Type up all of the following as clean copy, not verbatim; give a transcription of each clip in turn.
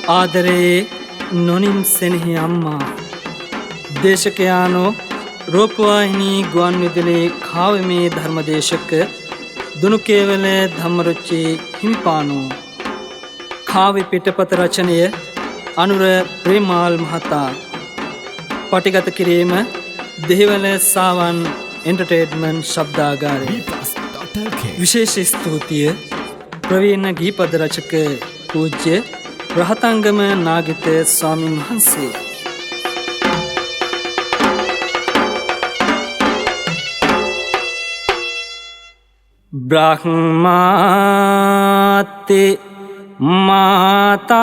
ආදරයේ නොනිම් සෙනෙහි අම්මා දේශකයානෝ රූපවාහිනී ගුවන් විදුලි කාව්‍යමය ධර්මදේශක දුනුකේවල ධම්මරුචි හිමිපාණෝ කාව්‍ය පිටපත රචනය අනුර ප්‍රේමාල් මහතා පටිගත කිරීම දෙහිවල සාවන් එන්ටර්ටේන්මන්ට් ශබ්දාගාරය විශේෂ ස්තුතිය ප්‍රවීණ ගීපද රචක පූජ්‍ය රහතංගම නාගිත ස්වාමීන් වහන්සේ බ්‍රහ්මාති මාතා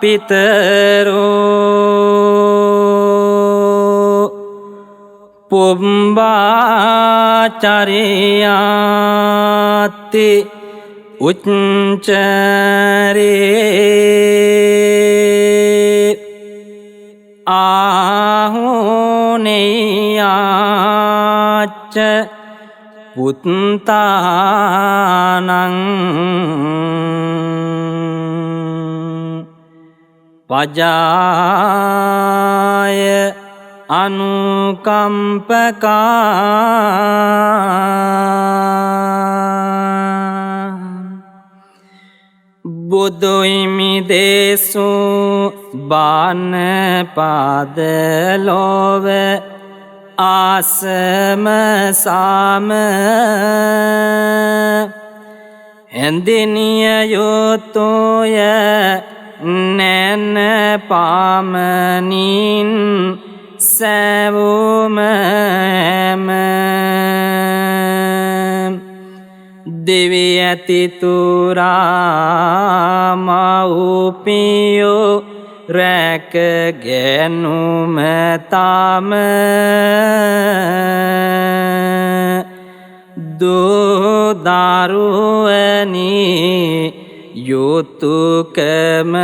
පිතරෝ පුම්බාචරියාති උච්චරේ ආහුනේයාච්ච පුත්තානං පජාය අනුකම්පකා බුදුහිමි දේසු බාන පාදලොව ආසම සාම හැඳිනිය යුතුය නැන පාමනින් සැවුමම දෙවි ඇතිතුරා මව්පියෝ රැක ගැනුම තම දුදරුවනි යුතුකම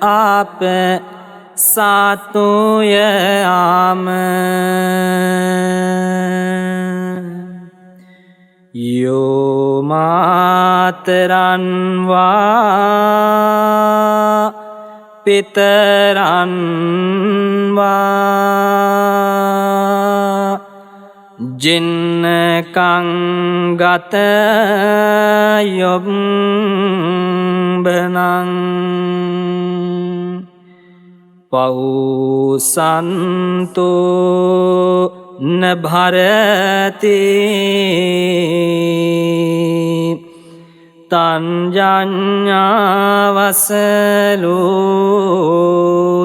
අප සතුය ආම යෝමාතරන්වා පිතරන්වා ජින්නකංගත යොබ්බනං පවුසන්තෝ නභරති තංජඤ්ඤවසලෝ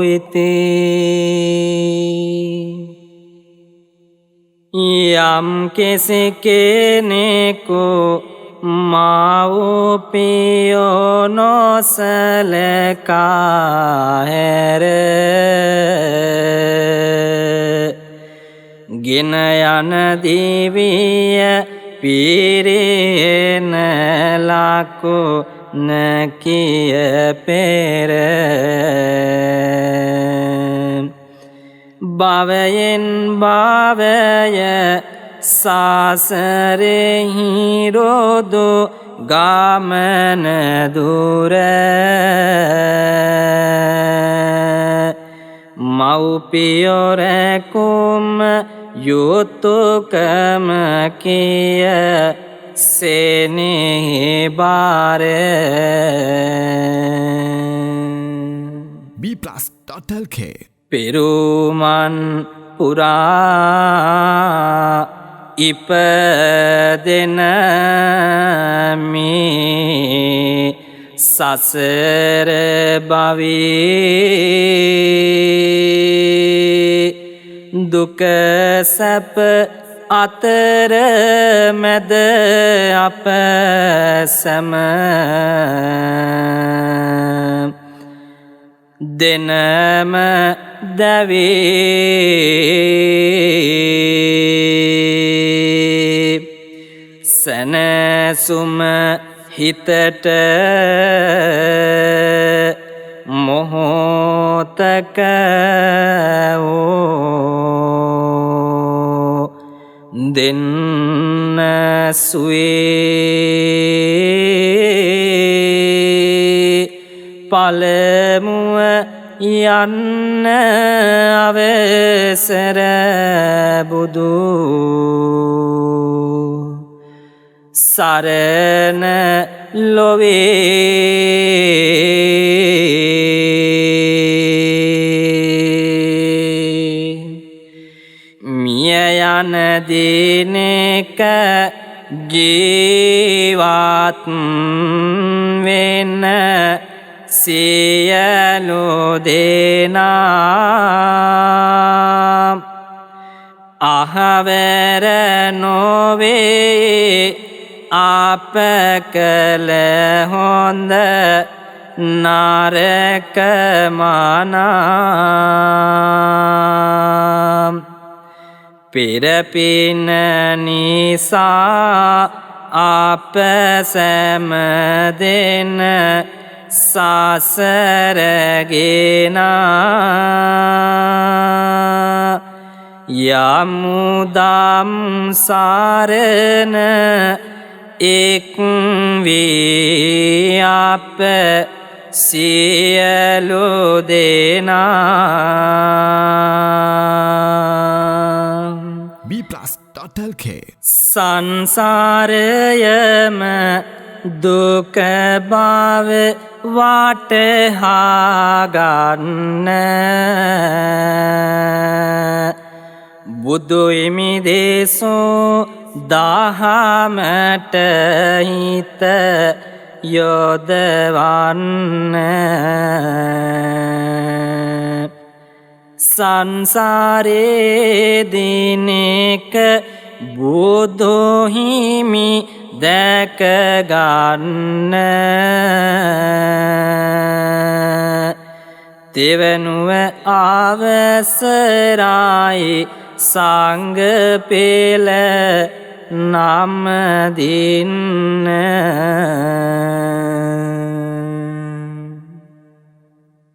ඉති යම් කෙනෙකු මව්පියෝ නොසලකා හැර ගෙන යන දිවිය පිරෙන ලකු නකිය පෙර භවයෙන් භවය සසරෙහි රොදු ගමන දුර මව්පියෝ රැකුම යුතුකම කිය සෙනෙහි බාරය B+.lk පෙරුමන් පුරා ඉපදෙන මේ සසර භවයේ දුක සැප අතර මැද අප සැම දෙනම දැවේ සැනසුම හිතට මොහොතක දෙන්න සුවේ පළමුව යන්න අවසර බුදු සරණ ලොවේ මිය යන දිනක ජීවත් වෙන්න සියලු දෙනා අහවර නොවේ අප කළ හොඳ නරක මනා පෙර පින නිසා අප සැම දෙන සසර ගෙනා යමුදම් සරණ එක් වී අප සියලු දෙනා B+.lk සංසාරයම දුක බව වටහා ගන්න බුදු හිමි දේශෝ දහමට හිත යොදවන්න සංසාරේ දිනක බුදු හිමි දැක ගන්න තෙවනුව අවසරයි සංඝ පෙළ නම දින්න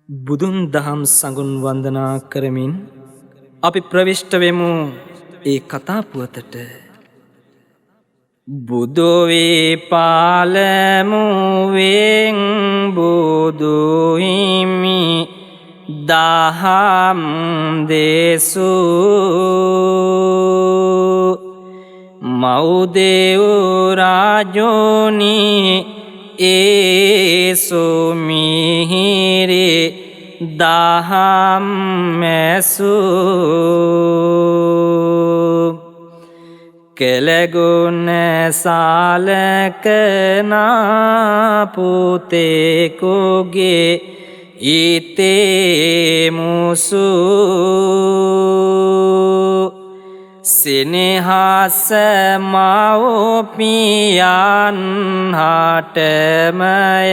බුදුන් දහම් සඟුන් වන්දනා කරමින් අපි ප්‍රවිෂ්ඨ වෙමු ඒ කතා පුවතට බුදු වේ පළමුවෙන් බුදු හිමි දහම් දේශූ මෞදේව රාජෝනි ඒසු මිහිරි දහම් මැසූ කෙලගුණ සාලකනා පුතෙකුගේ ඉතේ මුසූ සිනහස මව්පියන් හටමය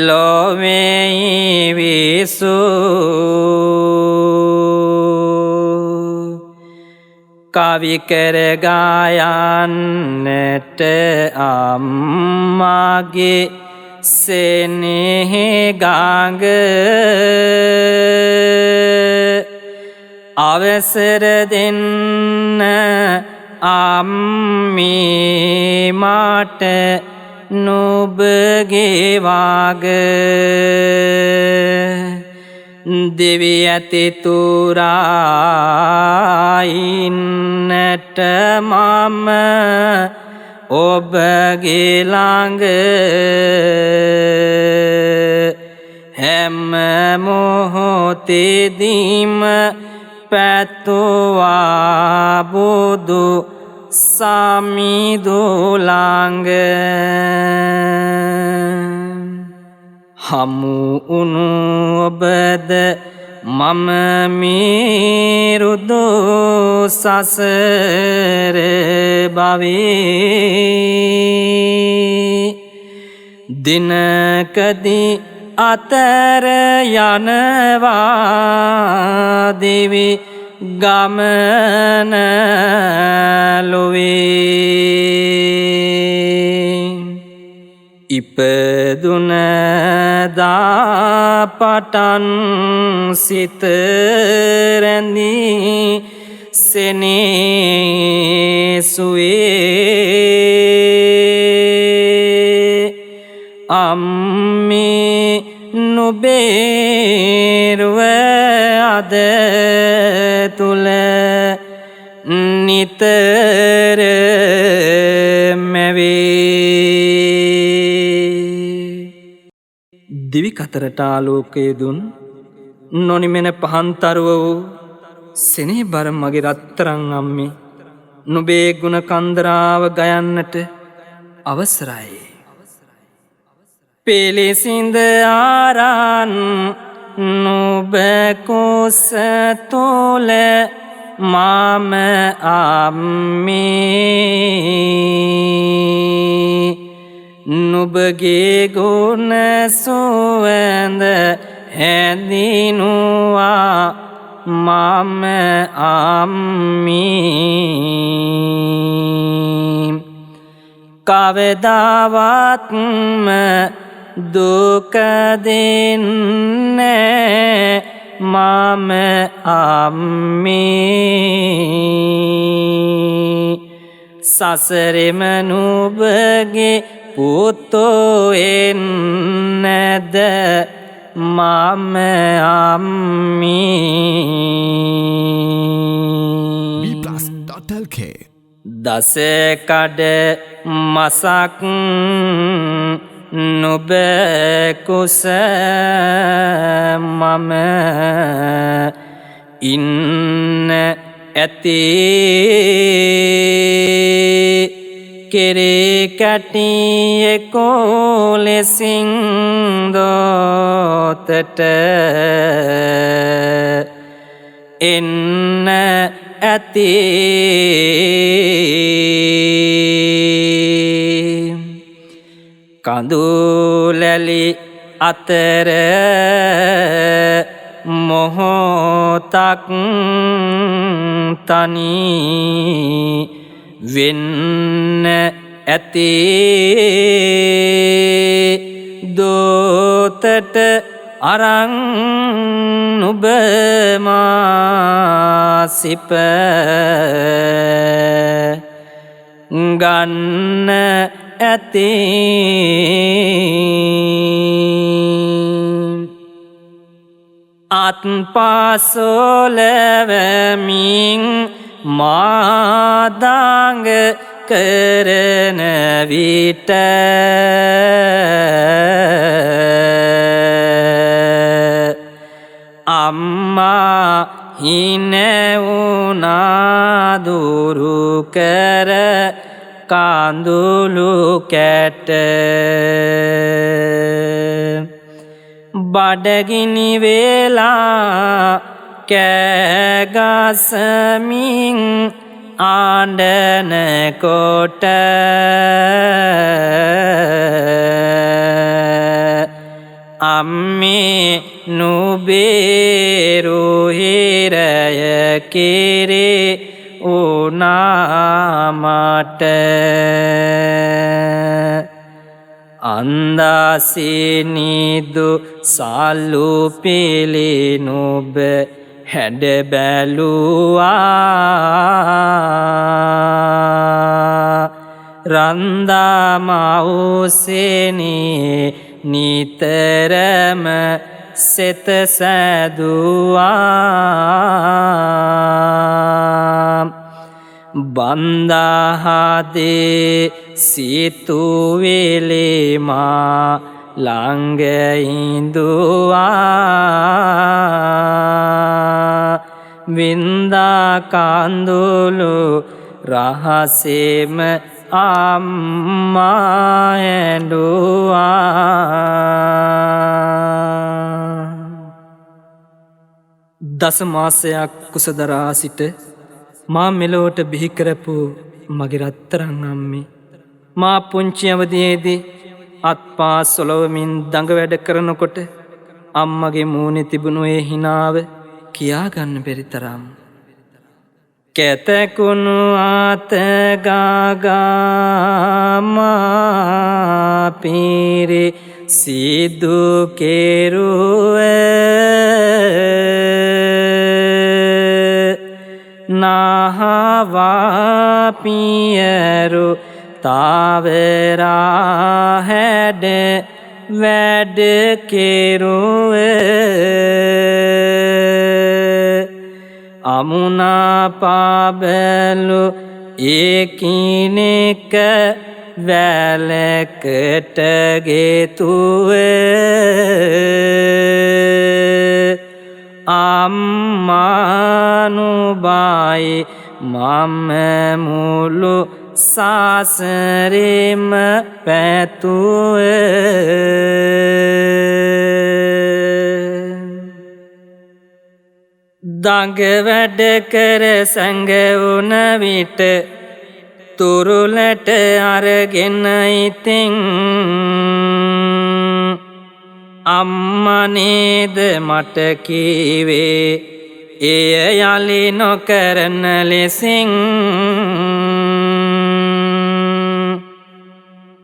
ලොවෙහි විසූ කවි කර ගායන්නට අම්මාගේ සෙනෙහි ගඟ අවසර දෙන්න අම්මේ මට නුඹගේ වාග දෙවි ඇති තුරා ඉන්නට මම ඔබගේ ළඟ හැම මොහොතෙදීම පැතුවා බුදු සමිඳු ළඟ හමු වුණු ඔබද මම මිරුදු සසර භවයේ දිනකදී අතර යනවා දිවි ගමන ලොවේ ඉපදුන දා පටන් සිත රැඳී සෙනෙසුවේ අම්මේ තුල නිතර මැවේ. දිවි කතරට ආලෝකය දුන් නොනිමෙන පහන්තරුව වූ සෙනෙහබර මගේ රත්තරන් අම්මේ නුඹේ ගුණ කන්දරාව ගයන්නට අවසරයි. පිළිසිඳ ආරන් නුඹ කුස තුල මම අම්මේ නුඹගේ ගුණ සුවඳ හැඳිනුවා මම අම්මේ කවදාවත්ම දුක දෙන්නේ මම අම්මේ සසරෙම නුඹගේ පුතෝ එන්නද මම අම්මේ bplus.lk දස කඩ මසක් නුඹ කුස මම ඉන්න ඇති කෙරේ කැටියෙකෝ ලෙසින් දෝතට එන්න ඇති කඳුලැලි අතර මොහොතක් තනි වෙන්න ඇති දෝතට අරන් නුඹ මා සිප ගන්න ඇති අත්පාසොලවමින් මාදාංග කරන විට අම්මා හිනවුනා දුරු කර කඳුළු කැට බඩගිනි වේලා කෑගසමින් ආඬන කොට අම්මේ නුඹේ රුහිරය කෙරේ උනාමට අන්දාසිනිදු සල්ලු පිලි නුඹ හැඩ බැලුවා රන්දා මවුසෙනේ නිතරම සෙත සැදුවා බන්දාහදේ සිතුවිලි මා ළඟ ඉඳුවා වින්දා කඳුළු රහසෙම අම්මා ඇඬුවා දස මාසයක් කුසදරා සිට මා මෙලොවට බිහි කරපු මගේ රත්තරන් අම්මේ මා පුංචි අවදියේදී අත්පා සොලවමින් දඟ වැඩ කරනකොට අම්මගේ මූණේ තිබුණු ඒ හිනාව කියා ගන්න බැරි තරම් කැතකුණු ආත ගාගා පීරි සිදු කෙරුවේ නාහවා පියරු තාවරා හැඩ වැඩ කෙරුවේ අමුණා පාබැලු ඒකිනෙක වැලකට ගෙතුවේ අම්මානුබායි මම මුළු සාසරෙම පැතුවේ දඟ වැඩ කර සැඟවුන විට තුරුලට අරගෙන ඉතින් අම්මනේද මට කීවේ එය යලි නොකරන ලෙසින්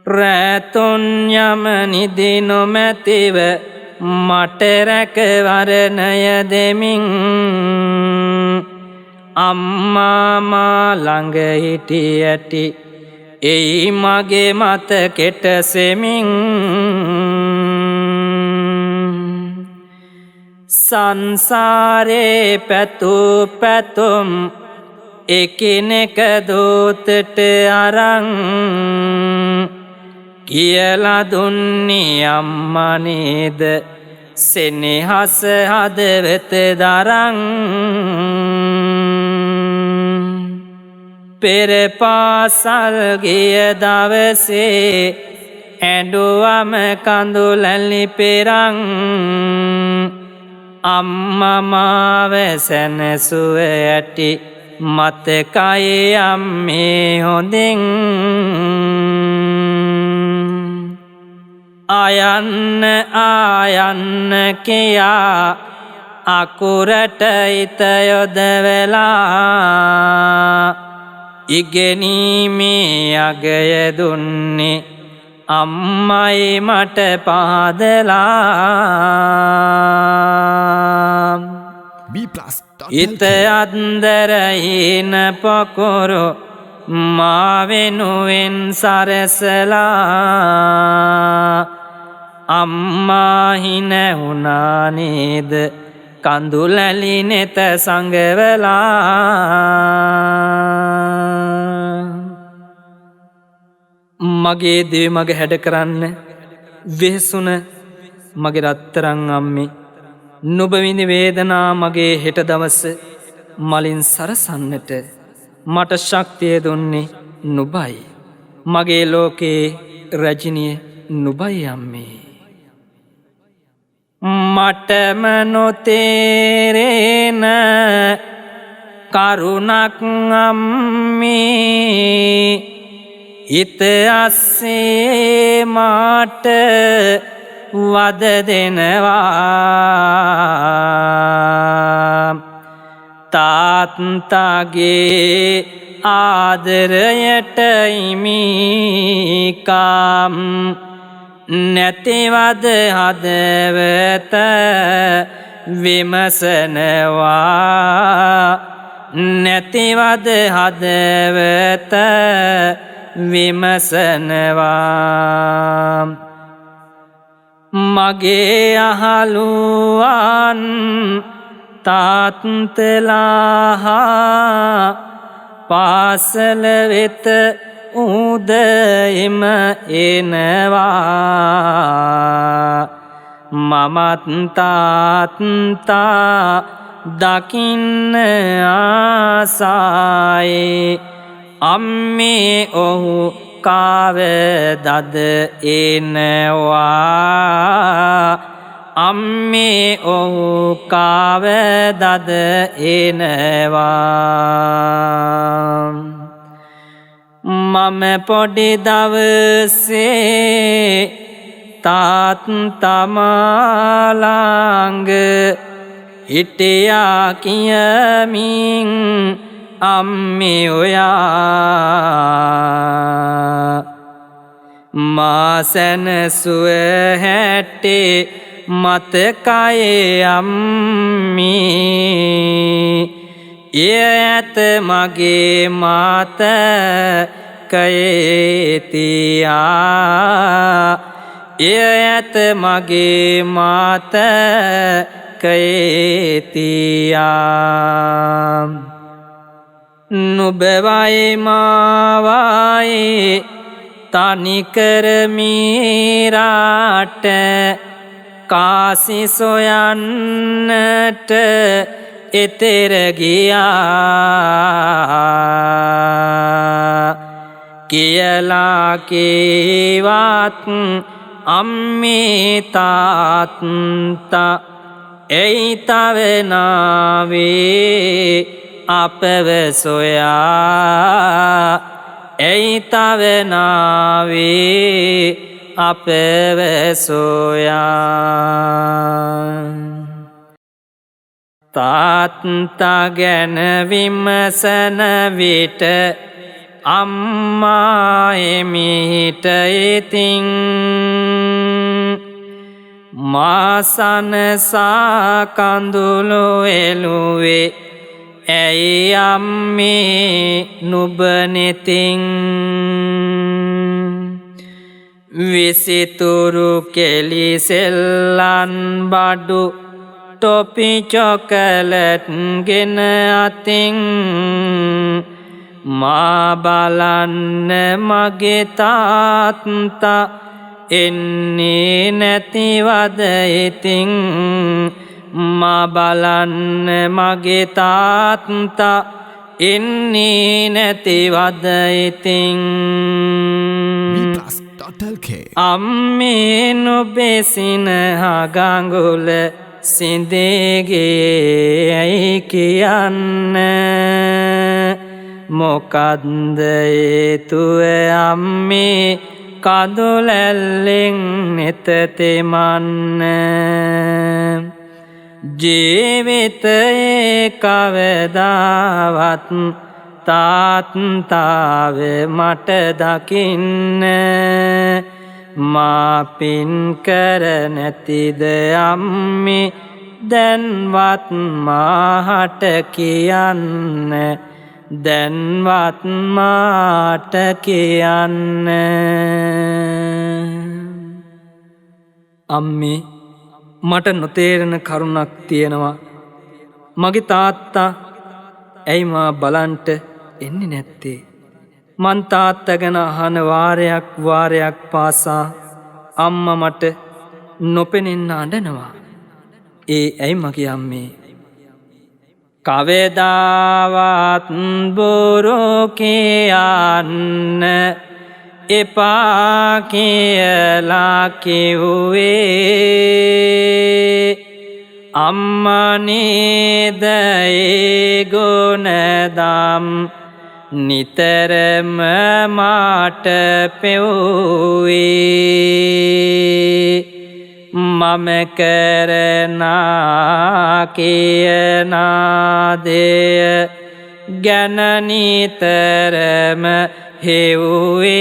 රැතුන් යමනිදි නොමැතිව මට රැකවරණය දෙමින් අම්මා මා ළඟ හිටියටි එයි මගේ මතකෙට සෙමින් සංසාරේ පැතු පැතුම් එකිනෙක දෝතට අරන් කියලා දුන්නේ අම්මා නේද සෙනෙහස හදවත දරන් පෙර පාසල් ගිය දවසේ ඇඬුවම කඳුලැලි පෙරන් අම්මා මාව සැනසුව ඇති මතකයි අම්මේ හොඳින් ආයන්න ආයන්න කියා අකුරට හිත යොදවලා ඉගෙනීමේ අගය දුන්නේ අම්මයි මට පාදලා හිත අන්දරහින පොකුරු මා වෙනුවෙන් සරසලා අම්මා හින වුණා නේද කඳුලැලි නෙත සංගවලා මගේ දිවි මග හැඩ කරන්න වෙහසුන මගේ රත්තරන් අම්මේ නුඹ විඳි වේදනා මගේ හෙට දවස මලින් සරසන්නට මට ශක්තිය දුන්නේ නුඹයි මගේ ලෝකේ රජිනිය නුඹයි අම්මේ මටම නොතේරෙන කරුණක් අම්මේ හිත අස්සේ මාට වද දෙනවා තාත්තගේ ආදරයට හිමිකම් නැතිවද හදවත විමසනවා නැතිවද හදවත විමසනවා මගේ අහලුවන් තාත්තලා පාසල වෙත උදෙම එනවා මමත් තාත්තා දකින්න ආසයි අම්මේ ඔහු කවදද එනවා අම්මේ ඔහු කවදද එනවා මම පොඩි දවසේ තාත්තා මා ළඟ හිටියා කියමින් අම්මේ ඔයා මා සැනසුව හැටේ මතකයේ අම්මී එය ඇත මගේ මතකයේ තියා එය ඇත මගේ මතකයේ තියා නුබවයි මාවයි තනිකර මීරාට කාසි සොයන්නට එතෙර ගියා කියලා කීවත් අම්මේ තාත්තා එයි තව නාවේ අපව සොයා එයි තව නාවේ අපව සොයා තාත්තා ගැන විමසන විට අම්මා එමිහිට ඉතින් මාසනසා කඳුළු එළුවේ ඇයි අම්මේ නුබනෙතින් විසිතුරු කෙලිසෙල්ලන් බඩු ටොපි චොකලට් ගෙන අතින් මා බලන්න මගේ තාත්තා එන්නේ නැතිවද ඉතින් මා බලන්න මගේ තාත්තා එන්නේ නැතිවද ඉතින් bplus.lk අම්මේ නුබේ සිනහ ගඟුල සිඳේගේ ඇයි කියන්න මොකද්ද හේතුව අම්මේ කඳුලැල්ලෙන් නෙත තෙමන්න ජීවිතයේ කවදාවත් තාත්තාව මට දකින්න මා පින් කර නැතිද අම්මේ දැන්වත් මාහට කියන්න දැන්වත් මාට කියන්න අම්මේ මට නොතේරෙන කරුණක් තියෙනවා මගේ තාත්තා ඇයි මා බලන්ට එන්නේ නැත්තේ මං තාත්තා ගැන අහන වාරයක් පාසා අම්මා මට නොපෙනෙන්න අඬනවා ඒ ඇයි මගේ අම්මේ කවදාවත් බොරු කියන්න එපා කියලා කිව්වේ අම්මා නේද ඒ ගුණදම් නිතරම මාට පෙව්වේ මම කරනා කියනා දෙය ගැන නිතරම හෙව්වේ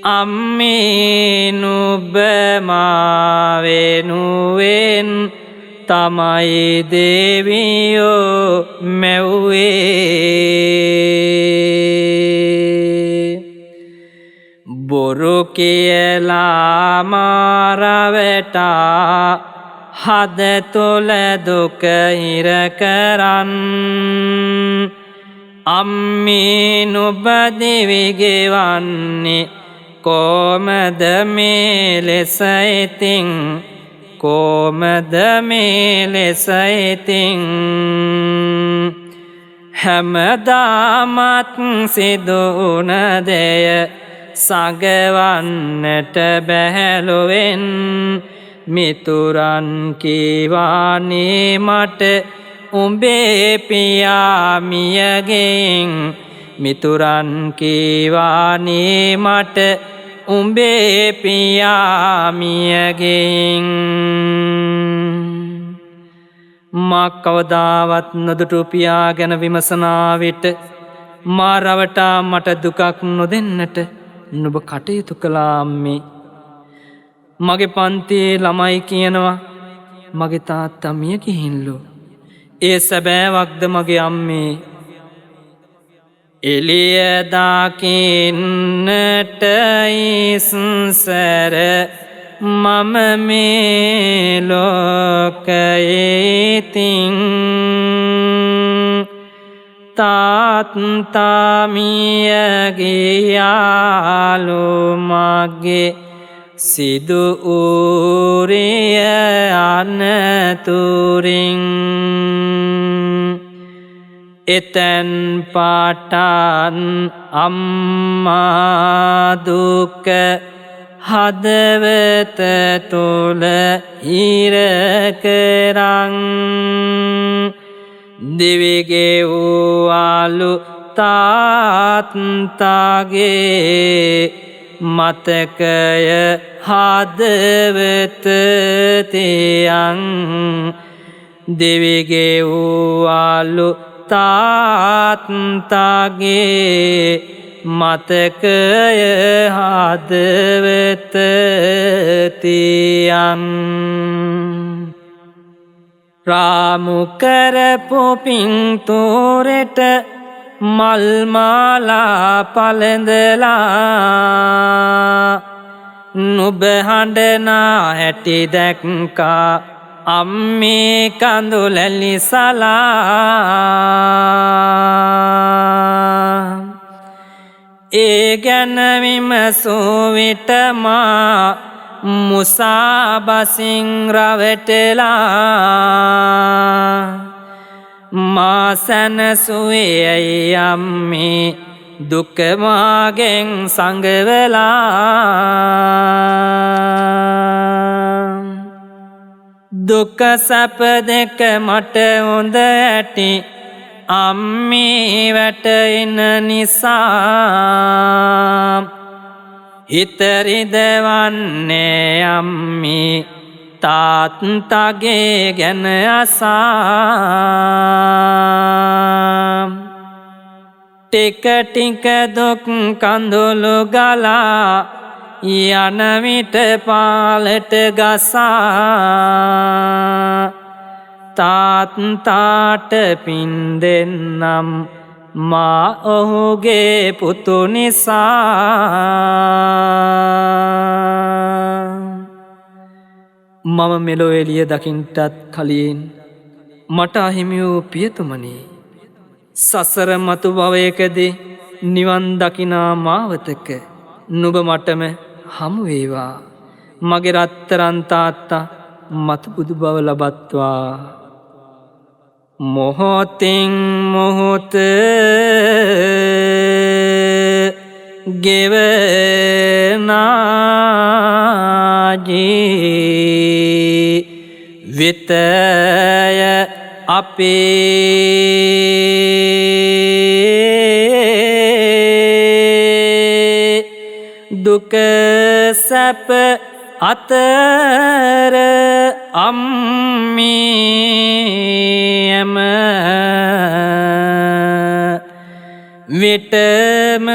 අම්මේ නුඹ මා වෙනුවෙන් තමයි දෙවියෝ මැව්වේ බොරු කියලා මාරවටා හද තුල දුක ඉර කරන් අම්මේ නුඹ දිවි ගෙවන්නේ කොමද මේ ලෙස ඉතින් කොමද මේ ලෙස ඉතින් හැමදාමත් සිදු වුණ දෙය සගවන්නට බැහැලුවෙන් මිතුරන් කීවානේ මට උඹේ පියා මියගෙන් මිතුරන් කීවානේ මට උඹේ පියා මියගෙන් මා කවදාවත් නොදුටු පියා ගැන විමසනා විට මා රවටා මට දුකක් නොදෙන්නට නුඹ කටයුතු කළා අම්මේ මගේ පන්තියේ ළමයි කියනවා මගේ තාත්තා මිය ගිහින්ලු ඒ සැබෑවක්ද මගේ අම්මේ එළිය දකින්නට ඉස්සර මම මේ ලෝකයේතින් තාත්තාමියගේ යාළු මගේ සිදු ඌරිය අනතුරින් එතැන් පටන් අම්මා දුක හදවත තුළ හිර කරන් දිවිගෙව්වාලු තාත්තාගේ මතකය හදවත තියන් දිවිගෙව්වාලු තාත්තාගේ මතකය හදවත තියන් රාමු කරපු පින්තූරෙට මල්මාලා පළඳලා නුඹ හඬනා හැටි දැක්කා අම්මේ කඳුලැලි සලා ඒ ගැන විමසූ විට මා මුසාබසින් රවටලා මා සැනසුවේ ඇයි අම්මේ දුක මාගෙන් සංගවලා දුක සැප දෙක මට හොඳ ඇති අම්මේ වැටෙන නිසා හිතරිදවන්නේ අම්මේ තාත්තගේ ගැන අසා ටික ටික දුක් කඳුළු ගලා යන විට පාලට ගසා තාත්තාට පින් දෙන්නම් මා ඔහුගේ පුතු නිසා මම මෙලොව එළිය දකින්ටත් කලින් මට අහිමි වූ පියතුමනි සසර මතු භවයකදී නිවන් දකිනා මාවතක නුඹ මටම හමු වේවා මගේ රත්තරන් තාත්තා මතු බුදු බව ලබත්වා මොහොතින් මොහොත ගෙවනා ජීවිතය අපේ දුක සැප අතර අම්මියම විටම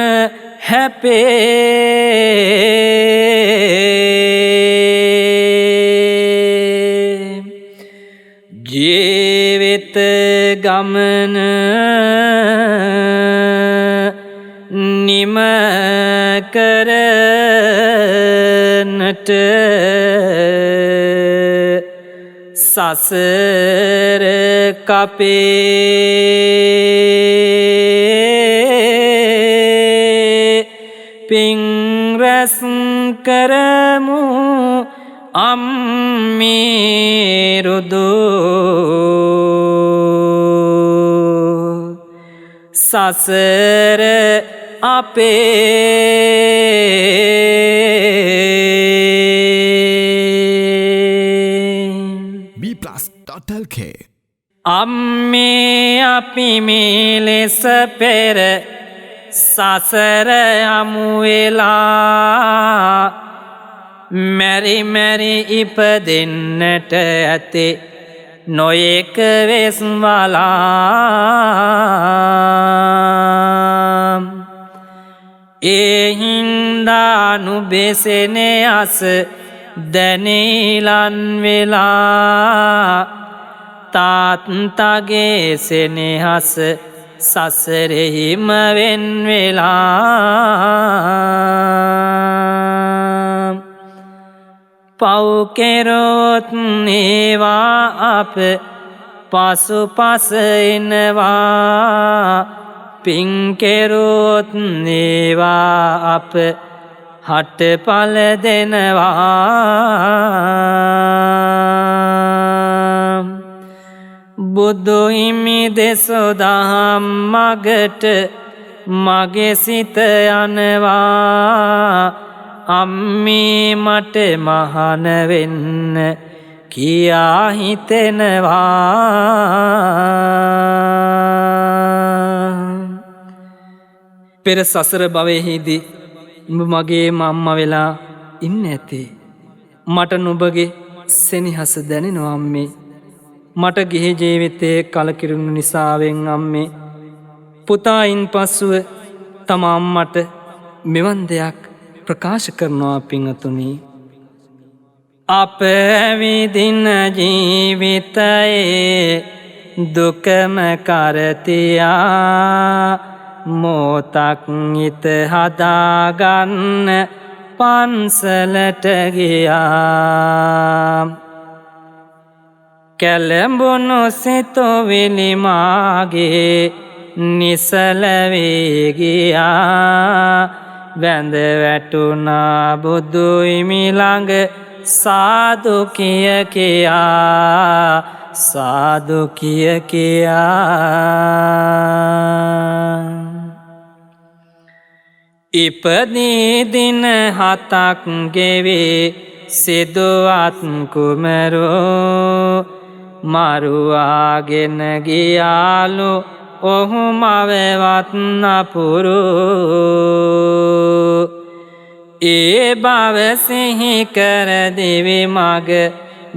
හැපේ ජීවිත ගමන නිම කරනට සසර කපේ පින් රැස් කරමු අම්මිරුදු සසර B+.lk අම්මේ අපි මේ ලෙස පෙර සසර යමු වෙලා මැරි මැරි ඉපදෙන්නට ඇති නොයෙක් වෙස් වලා ඒ හින්දා නුබෙසෙනේ අස දැනීලන් වෙලා තාත්තගේ සෙනෙහස සසරෙහිම වෙන් වෙලා පව්කෙරොත් ඒවා අප පසු පස එනවා පින්කෙරොත් ඒවා අප හටඵල දෙනවා බුදු හිමි දෙසොදහම් මගට මගේ සිත යනවා අම්මේ මට මහන වෙන්න කියා හිතෙනවා පෙර සසර භවයේදී නුඹ මගේ අම්මා වෙලා ඉන්න ඇති මට නුඹගේ සෙනෙහස දැනෙනවා අම්මේ මට ගිහි ජීවිතේ කලකිරුණු නිසාවෙන් අම්මේ පුතායින් පසුව තම අම්මට මෙවන් දෙයක් ප්‍රකාශ කරනවා පින්වතුනි අප විඳින ජීවිතයේ දුකම කරතියා මොතක් හිත හදාගන්න පන්සලට ගියා කැළඹුණු සිතුවිලි මාගේ නිසල වේ ගියා වැඳ වැටුණා බුදු හිමි ළඟ සාදු කිය කියා සාදු කිය කියා ඉපදී දින 7ක් ගෙවේ සිදුවත් කුමරෝ මරුවාගෙන ගියාලු ඔහු මවවත් නපුරු ඒ බව සිහි කර දිවි මග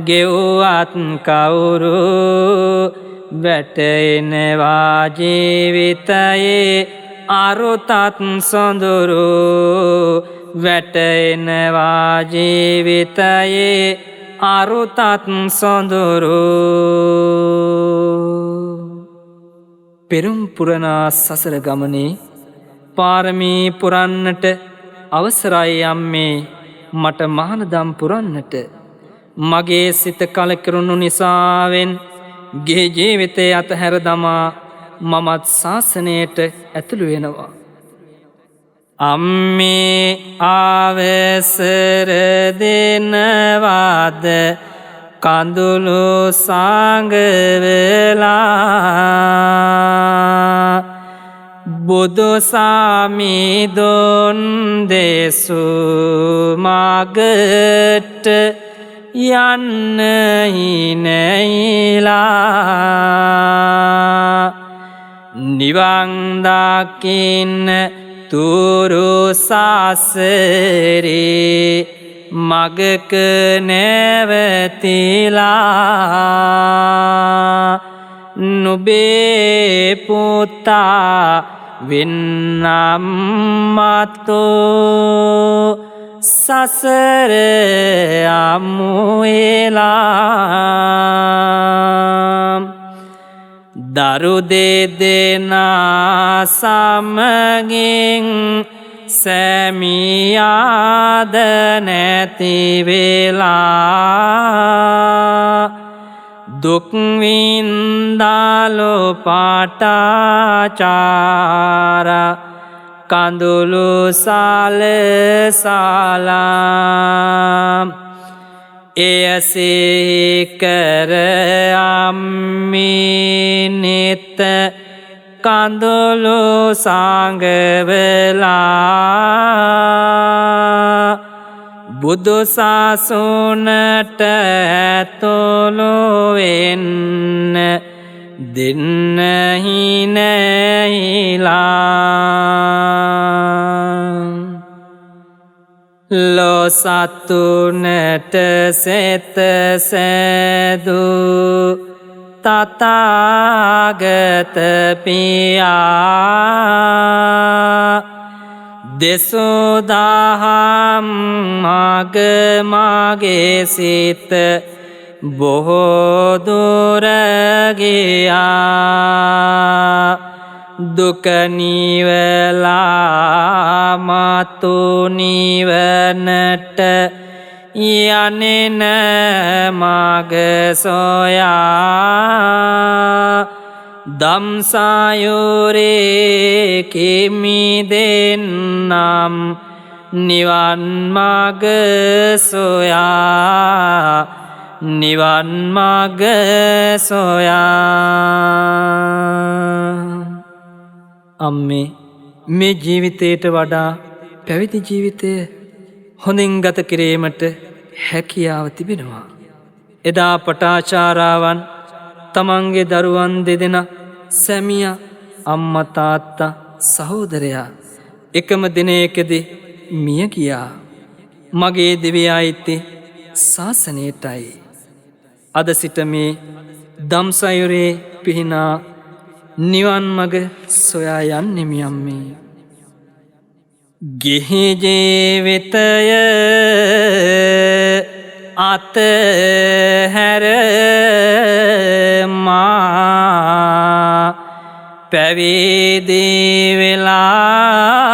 ගෙව්වත් කවුරු වැටෙනවා ජීවිතයේ අරුතත් සොඳුරු වැටෙනවා ජීවිතයේ අරුතත් සොඳුරු පෙරම් පුරනා සසර ගමනේ පාරමී පුරන්නට අවසරයි අම්මේ මට මහානදම් පුරන්නට මගේ සිත කලකිරුණු නිසාවෙන් ගේ ජීවිතේ අතහැර දමා මමත් ශාසනයට ඇතුළු වෙනවා අම්මේ ආවසර දෙනවාද කඳුළු සංගවෙලා බුදු සාමිදොන් දෙසු මගට යන්න හිනයිලා නිවන් දකින්න තුරු සසරේ මගක නැවතිලා නුබේ පුතා වෙන්නම් මතෝ සසර අමුවෙලා දරු දෙදෙනා සමගින් සැමියාද නැති වෙලා දුක් වින්දාලෝ පාටාචාරා කඳුළු සාලසාලා එයසේ කර අම්මී නෙත කඳුළු සංගවලා බුදු සසුනට ඇතුළු වෙන්න දෙන්න හිනහිලා ලොසතුනට සෙත සැදු තථාගත පියා දෙසෝදහම් මග මගේ සිත බොහෝ දුර ගියා දුක නිවලා මතු නිවනට යනෙන මග සොයා දම්සයුරේ කිමිදෙන්නම් නිවන් මග සොයා නිවන් මග සොයා. අම්මේ මේ ජීවිතයට වඩා පැවිදි ජීවිතය හොඳින් ගත කිරීමට හැකියාව තිබෙනවා. එදා පටාචාරාවන් තමන්ගේ දරුවන් දෙදෙනා සැමියා අම්මා තාත්තා සහෝදරයා එකම දිනයකදී මිය ගියා. මගේ දිව්‍ය අයිති ශාසනයටයි. අද සිට මේ දම්සයුරේ පිහිනා නිවන් මඟ සොයා යන්නෙමි අම්මේ. ගිහි ජීවිතය අතහැර මා පැවිදි වෙලා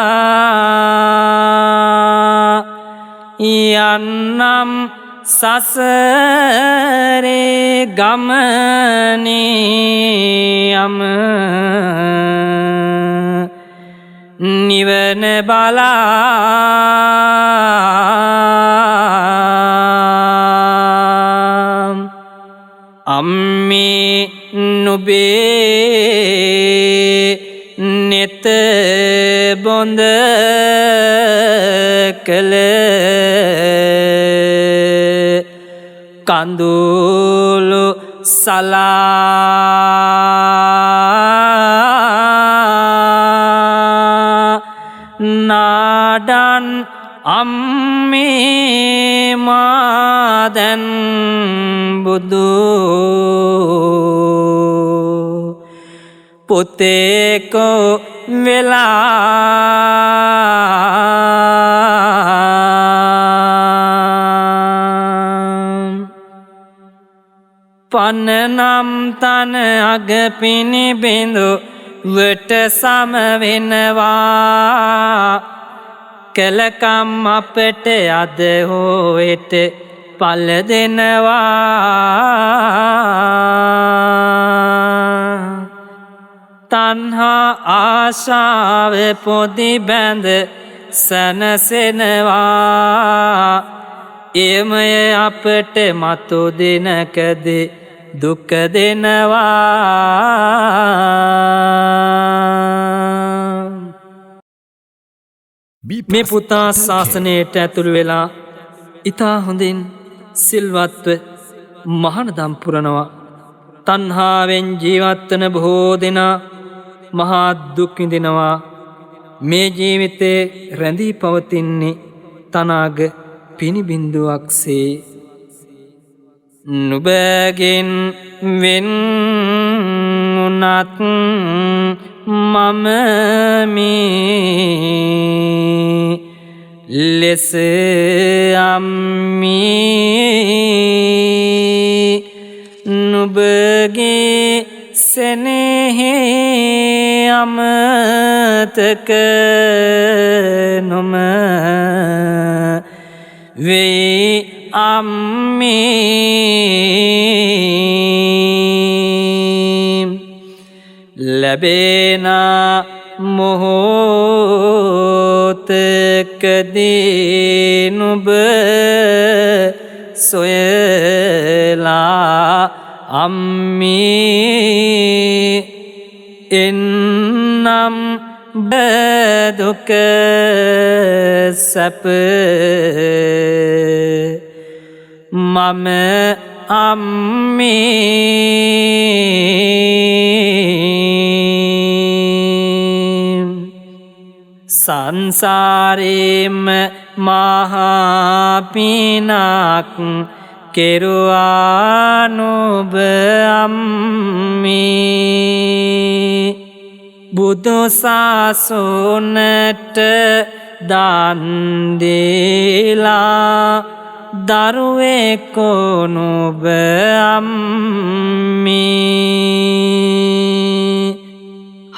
යන්නම් සසරේ ගමනේ යම නිවන බලා අම්මේ නුබේ නෙත බොඳ කළ කඳුළු සලා නාඩන් අම්මේ මාදැන් බුදු පුතේකෝ වෙලා පනනම් තන අග පිණිබිඳු වට සම වෙනවා කලකම් අපට අද හෝයට පල දෙනවා තණ්හා ආශාව පොදි බැඳ සැනසෙනවා එමය අපට මතු දිනකදී දුක දෙනවා. මේ පුතා ශාසනයට ඇතුළු වෙලා ඉතා හොඳින් සිල්වත්ව මහණදම් පුරනවා. තණ්හාවෙන් ජීවත්වන බොහෝ දෙනා මහා දුක් විඳිනවා. මේ ජීවිතේ රැඳී පවතින්නේ තනාග පිණිබින්දුවක්සේ. නුබගෙන් වෙන් උනත් මම මේ ලෙස අම්මී නුබගේ සෙනෙහි අමතක නොම වෙයි අම්මී ලැබෙන මොහොතකදී නුඹ සොයලා අම්මී එන්නම් දුක සැප මම අම්මී සංසාරේම මහා පිනක් කෙරුවා නුඹ අම්මී බුදු සසුනට දන් දීලා දරුවෙකු නුඹ අම්මී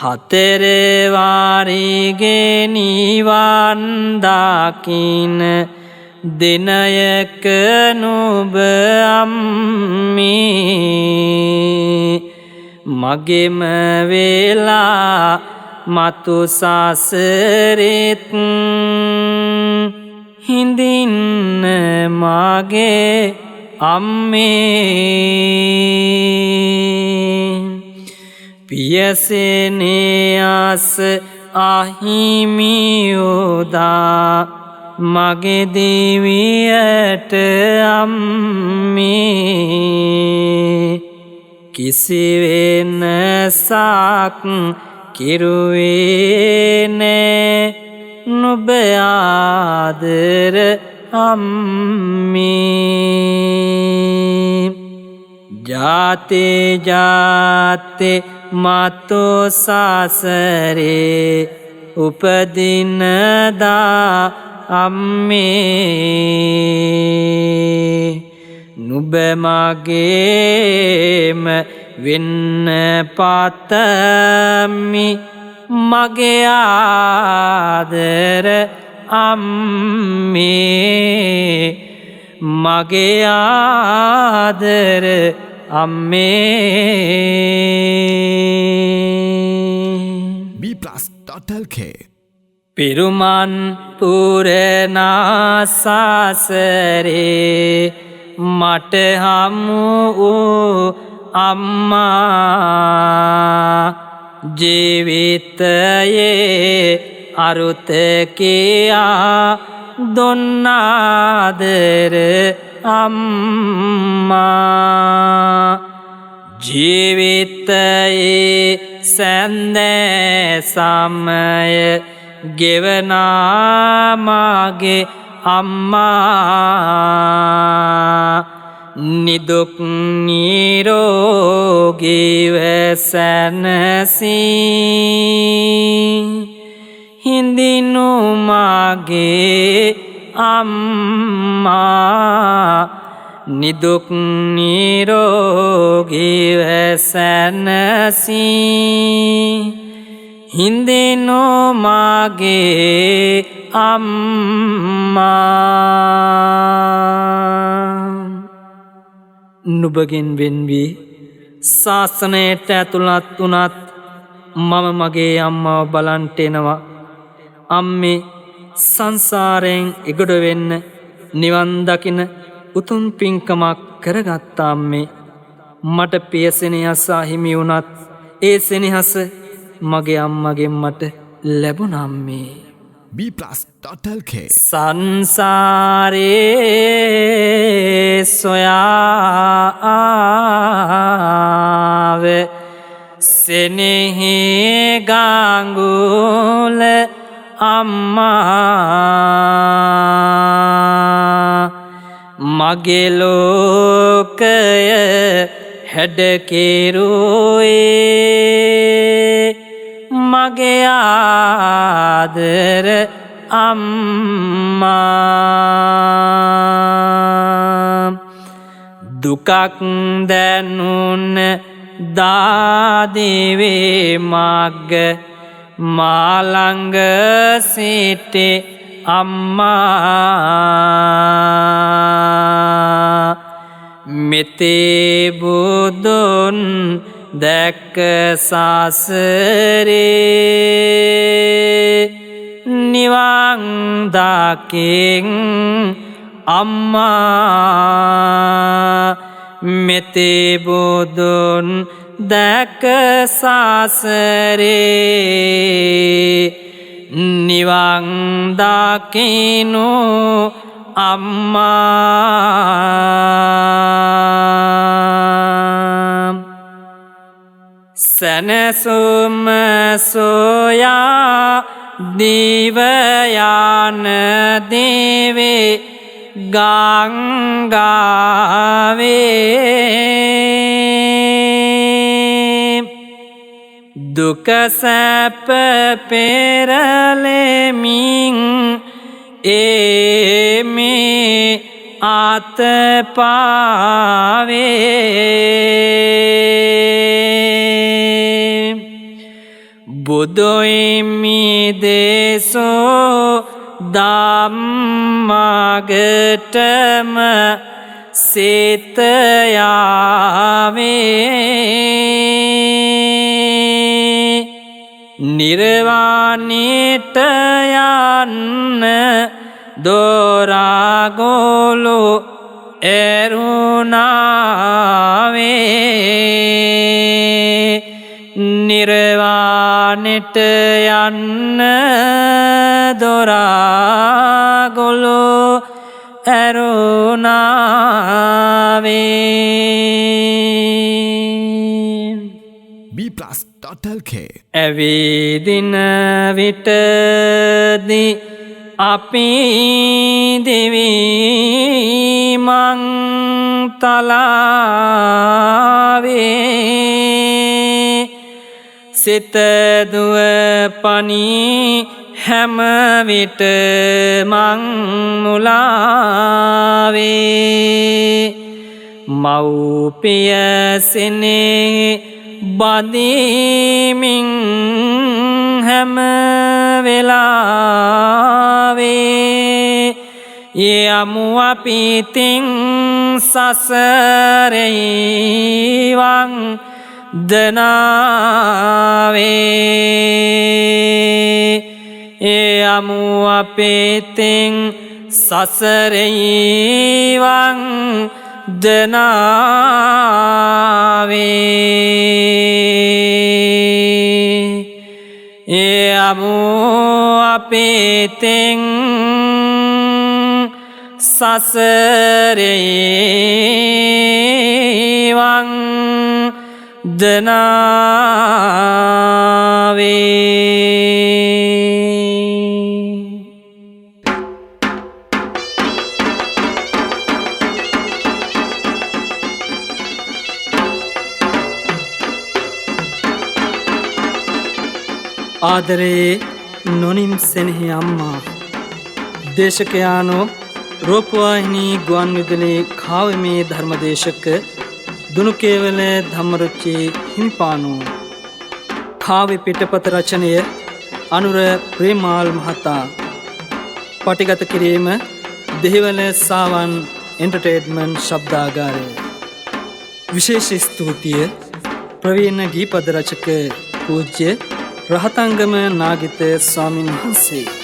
හතර වාරිගේ නිවන් දකින්න දිනයක නුඹ අම්මේ මගෙම වෙලා මතු සසරෙත් හිඳින්න මගේ අම්මේ පියසෙනේ අස අහිමියෝදා මගේ දිවියට අම්මේ කිසි වෙනසක් කිරුවේ නෑ නුඹ ආදර අම්මේ ජාතේ ජාතේ මතෝ සසරේ උපදිනදා අම්මේ නුඹ මගේම වෙන්න පතමි මගේ ආදර අම්මේ මගේ ආදර අම්මේ B+.lk පිරුමන් පුරනා සසරේ මට හමු වූ අම්මා ජීවිතයේ අරුත කියා දුන්නාදර අම්මා ජීවිතයේ සැන්දෑ සමය ගෙවනා මගේ අම්මා නිදුක් නිරෝගීව සැනසී හිඳිනු මගේ අම්මා නිදුක් නිරෝගීව සැනසී හිඳිනු මගේ අම්මා නුඹගෙන් වෙන් වී ශාසනයට ඇතුළත් වුණත් මම මගේ අම්මව බලන්ට එනවා අම්මේ සංසාරයෙන් එගොඩ වෙන්න නිවන් දකින උතුම් පින්කමක් කරගත්ත අම්මේ මට පිය සෙනෙහස අහිමි වුණත් ඒ සෙනෙහස මගේ අම්මගෙන් මට ලැබුණ අම්මේ B+.lk සංසාරේ සොයාව සෙනෙහි ගංගුල අම්මා මගේ ලෝකය හැඩකෙරුවේ මගේ ආදර අම්මා දුකක් දැනුන දාදිවේ මග්ග මාළඟ සිටි අම්මා මෙතේ බුදුන් දැක්ක සසරේ නිවන් දකින් අම්මා මෙතේ බුදුන් දැක්ක සසරේ නිවන් දකිනු අම්මා සැනසුම සොයා දිවයන දේවේ ගංගාවේ දුක සැප පෙරලෙමින් මේ ආත පාවේ බුදුයිමි දේශෝ ධම්මාගටම සේතයාවේ නිර්වාණයට යන්න දොරගොළු එරුණාවේ නිර්වාණයට යන්න දොරගොළු එරුණාවේ B+.lk ඇවිදින විටදී අපි දිවි මං තලාවේ සිත දුව පනී හැම විට මං මුලාවේ මව්පිය සෙනෙහි බදිමින් හැම වෙලාවේ යමු අපි තින් සසරේ වන්දනාවේ යමු අපේ තින් සසරේ වන්දනාවේ යමු අපේ තින් සසරේ වන්දනාවේ ආදරේ නොනිම් සෙනෙහි අම්මා දේශකයානෝ රූපවාහිනී ගුවන් විදුලි කාව්‍යමය ධර්මදේශක දුනුකේවල ධම්මරුචි හිමිපාණෝ කාව්‍ය පිටපත රචනය අනුර ප්‍රේමාල් මහතා පටිගත කිරීම දෙහිවල සාවන් එන්ටර්ටේන්මන්ට් ශබ්දාගාරය විශේෂ ස්තුතිය ප්‍රවීණ ගීපද රචක පූජ්‍ය රහතංගම නාගිත ස්වාමීන් වහන්සේ